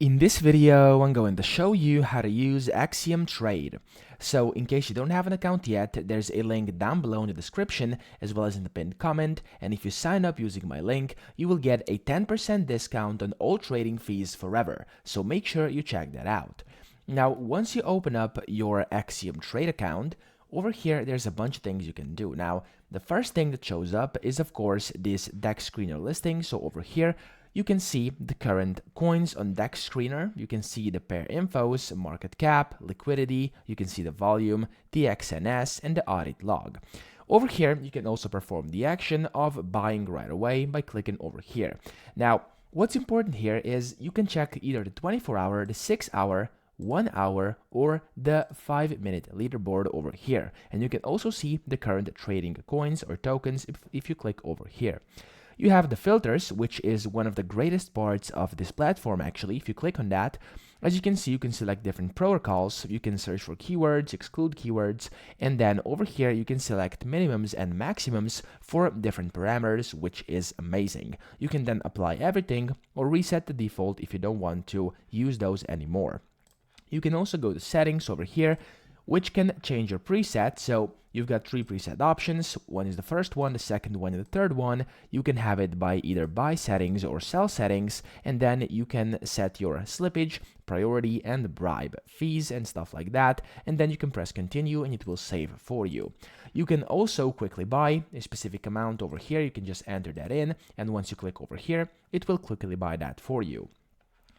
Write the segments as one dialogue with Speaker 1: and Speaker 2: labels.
Speaker 1: In this video, I'm going to show you how to use Axiom Trade. So in case you don't have an account yet, there's a link down below in the description as well as in the pinned comment, and if you sign up using my link, you will get a 10% discount on all trading fees forever, so make sure you check that out. Now, once you open up your Axiom Trade account, over here there's a bunch of things you can do. Now, the first thing that shows up is of course this DEX screener listing. So over here you can see the current coins on DEX Screener. You can see the pair infos, market cap, liquidity. You can see the volume, the XNS, and the audit log. Over here, you can also perform the action of buying right away by clicking over here. Now, what's important here is you can check either the 24-hour, the 6-hour, 1 hour, or the 5-minute leaderboard over here. And you can also see the current trading coins or tokens if you click over here. You have the filters, which is one of the greatest parts of this platform actually. If you click on that, as you can see, you can select different protocols. You can search for keywords, exclude keywords, and then over here you can select minimums and maximums for different parameters, which is amazing. You can then apply everything or reset the default if you don't want to use those anymore. You can also go to settings over here, which can change your preset. So you've got 3 preset options. One is the first one, the second one, and the third one. You can have it by either buy settings or sell settings, and then you can set your slippage, priority, and bribe fees and stuff like that. And then you can press continue and it will save for you. You can also quickly buy a specific amount over here. You can just enter that in, and once you click over here, it will quickly buy that for you.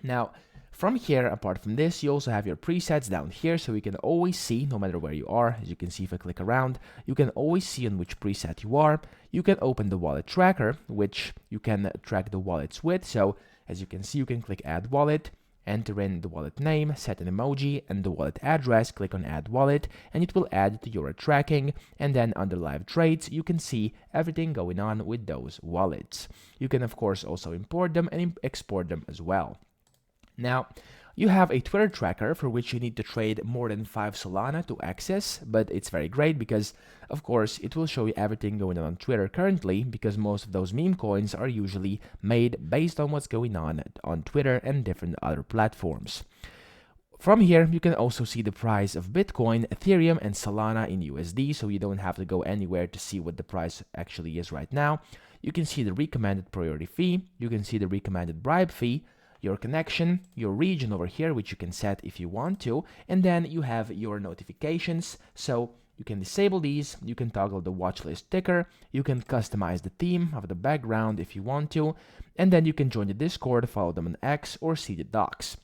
Speaker 1: Now, from here, apart from this, you also have your presets down here, so you can always see, no matter where you are. As you can see, if I click around, you can always see on which preset you are. You can open the wallet tracker, which you can track the wallets with. So, as you can see, you can click add wallet, enter in the wallet name, set an emoji, and the wallet address, click on add wallet, and it will add to your tracking. And then under live trades, you can see everything going on with those wallets. You can, of course, also import them and export them as well. Now, you have a Twitter tracker for which you need to trade more than 5 Solana to access, but it's very great because, of course, it will show you everything going on Twitter currently, because most of those meme coins are usually made based on what's going on Twitter and different other platforms. From here, you can also see the price of Bitcoin, Ethereum, and Solana in USD, so you don't have to go anywhere to see what the price actually is right now. You can see the recommended priority fee, you can see the recommended bribe fee, your connection, your region over here, which you can set if you want to, and then you have your notifications. So you can disable these, you can toggle the watch list ticker, you can customize the theme of the background if you want to, and then you can join the Discord, follow them on X, or see the docs.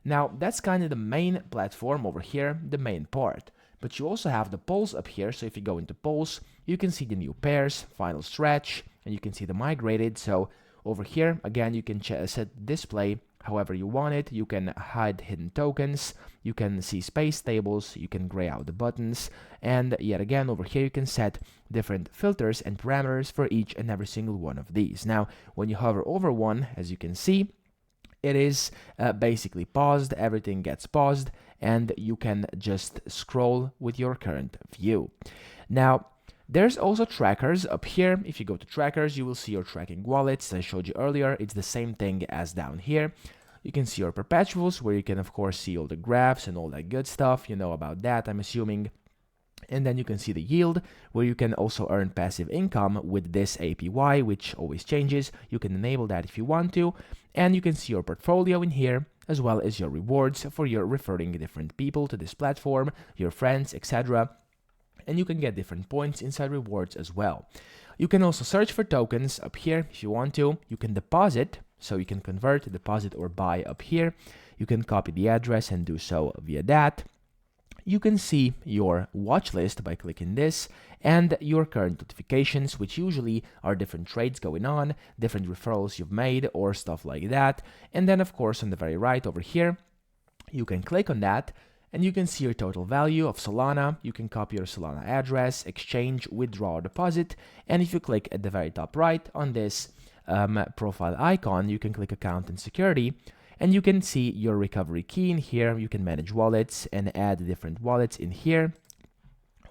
Speaker 1: Now, that's kind of the main platform over here, the main part. But you also have the polls up here, so if you go into polls, you can see the new pairs, final stretch, and you can see the migrated. So over here, again, you can set display however you want it. You can hide hidden tokens, you can see space tables, you can gray out the buttons, and yet again, over here you can set different filters and parameters for each and every single one of these. Now, when you hover over one, as you can see, it is basically paused, everything gets paused, and you can just scroll with your current view. Now, there's also trackers up here. If you go to trackers, you will see your tracking wallets. As I showed you earlier, it's the same thing as down here. You can see your perpetuals, where you can, of course, see all the graphs and all that good stuff. You know about that, I'm assuming. And then you can see the yield, where you can also earn passive income with this APY, which always changes. You can enable that if you want to. And you can see your portfolio in here, as well as your rewards for your referring different people to this platform, your friends, etc. And you can get different points inside rewards as well. You can also search for tokens up here if you want to. You can deposit, so you can convert, deposit, or buy up here. You can copy the address and do so via that. You can see your watch list by clicking this, and your current notifications, which usually are different trades going on, different referrals you've made, or stuff like that. And then, of course, on the very right over here, you can click on that, and you can see your total value of Solana. You can copy your Solana address, exchange, withdraw, or deposit. And if you click at the very top right on this profile icon, you can click account and security, and you can see your recovery key in here. You can manage wallets and add different wallets in here.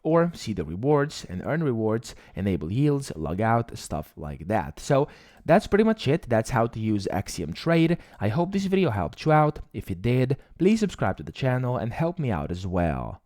Speaker 1: or see the rewards and earn rewards, enable yields, log out, stuff like that. So that's pretty much it. That's how to use Axiom Trade. I hope this video helped you out. If it did, please subscribe to the channel and help me out as well.